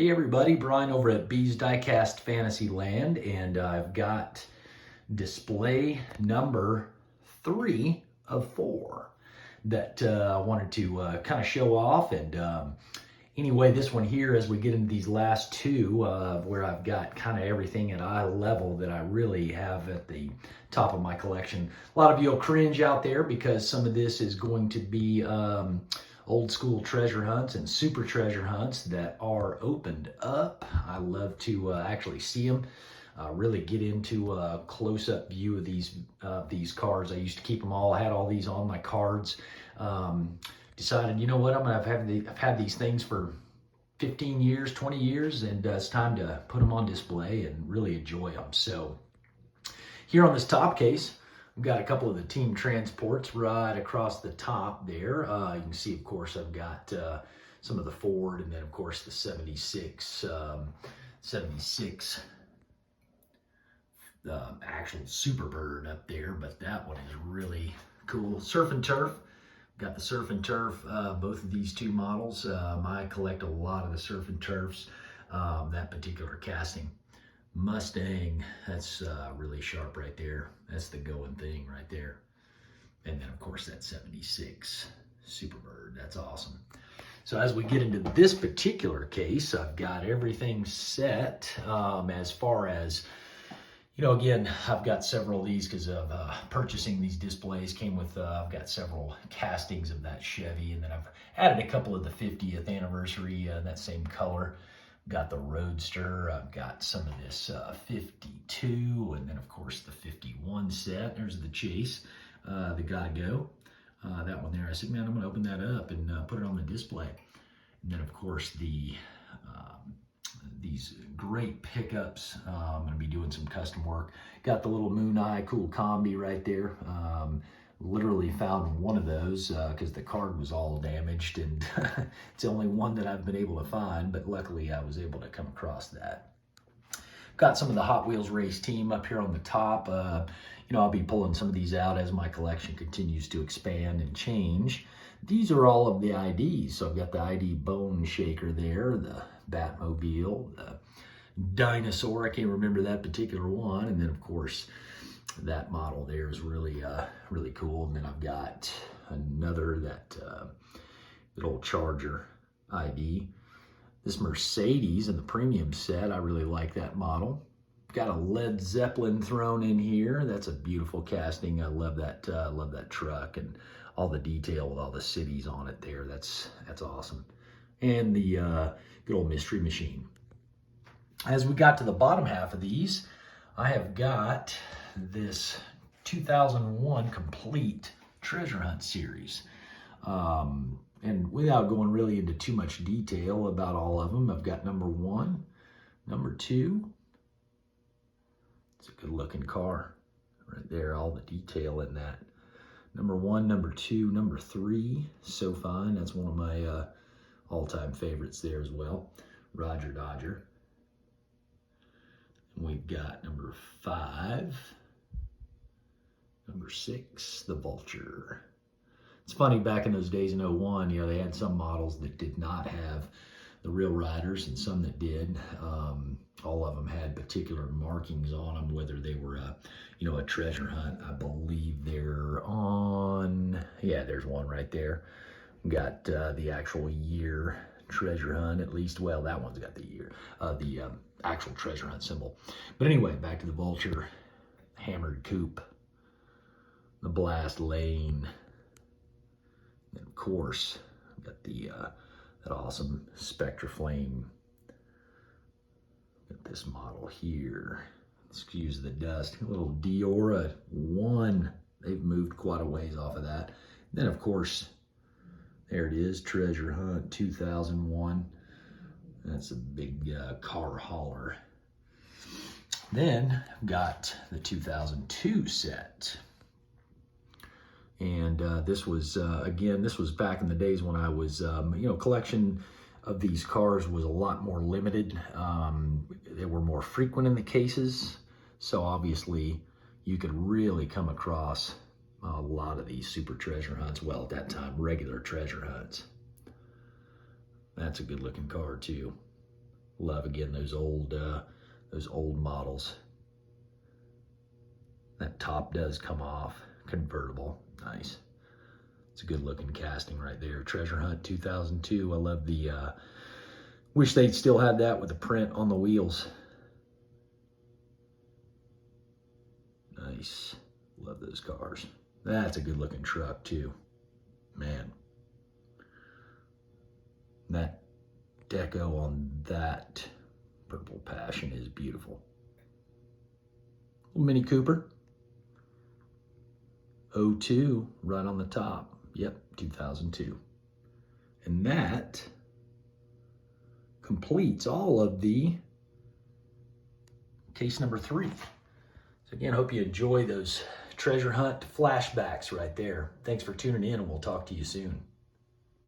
Hey everybody, Brian over at Bees Diecast Fantasyland, and I've got display number 3 of 4 that I wanted to kind of show off. And anyway, this one here, as we get into these last two, where I've got kind of everything at eye level that I really have at the top of my collection. A lot of you will cringe out there because some of this is going to be old school treasure hunts and super treasure hunts that are opened up. I love to actually see them, really get into a close-up view of these cards. I used to keep them all. I had all these on my cards. Decided, you know what, I've had these things for 15 years, 20 years, and it's time to put them on display and really enjoy them. So here on this top case, I've got a couple of the team transports right across the top there. You can see, of course, I've got some of the Ford, and then, of course, the 76 actual Superbird up there, but that one is really cool. Surf and Turf. Got the Surf and Turf, both of these two models. I collect a lot of the Surf and Turfs, that particular casting. Mustang, that's really sharp right there. That's the going thing right there. And then, of course, that 76 Superbird. That's awesome. So as we get into this particular case, I've got everything set as far as, you know, again, I've got several of these because of purchasing these displays. Came with, I've got several castings of that Chevy, and then I've added a couple of the 50th anniversary, that same color. Got the Roadster, I've got some of this 52, and then of course the 51 set. There's the Chase, the Gotta Go. That one there, I said, man, I'm gonna open that up and put it on the display. And then of course these great pickups. I'm gonna be doing some custom work. Got the little Moon Eye Cool Combi right there. Literally found one of those because the card was all damaged, and it's the only one that I've been able to find, but luckily I was able to come across that. Got some of the Hot Wheels race team up here on the top. You know, I'll be pulling some of these out as my collection continues to expand and change. These are all of the IDs. So I've got the ID Bone Shaker there, the Batmobile, the Dinosaur, I can't remember that particular one, and then of course that model there is really really cool. And then I've got another, that good old Charger ID. This Mercedes in the premium set, I really like that model. Got a Led Zeppelin thrown in here. That's a beautiful casting. I love that truck and all the detail with all the cities on it there. That's awesome. And the good old Mystery Machine. As we got to the bottom half of these, I have got this 2001 complete treasure hunt series. And without going really into too much detail about all of them, I've got number 1, number 2. It's a good looking car right there, all the detail in that. Number 1, number 2, number 3, So Fine. That's one of my all-time favorites there as well. Roger Dodger. And we've got number 5, number 6, the Vulture. It's funny, back in those days in '01, you know, they had some models that did not have the real riders and some that did. All of them had particular markings on them, whether they were you know, a treasure hunt. I believe they're on, yeah, there's one right there. Got the actual year treasure hunt, at least. Well, that one's got the year, the actual treasure hunt symbol. But anyway, back to the Vulture, Hammered Coupe, the Blast Lane, and of course, got the that awesome Spectra Flame. Got this model here. Excuse the dust. A little Diora 1. They've moved quite a ways off of that. Then, of course, there it is, Treasure Hunt 2001. That's a big car hauler. Then, got the 2002 set. And this was, again, this was back in the days when I was, you know, collection of these cars was a lot more limited. They were more frequent in the cases. So obviously you could really come across a lot of these super treasure hunts. Well, at that time, regular treasure hunts. That's a good looking car too. Love, again, those old models. That top does come off. Convertible. Nice. It's a good looking casting right there. Treasure Hunt 2002. I love the, wish they'd still have that with the print on the wheels. Nice. Love those cars. That's a good looking truck too. Man. That deco on that Purple Passion is beautiful. Little Mini Cooper. 02, right on the top. Yep, 2002. And that completes all of the case number 3. So again, hope you enjoy those treasure hunt flashbacks right there. Thanks for tuning in, and we'll talk to you soon.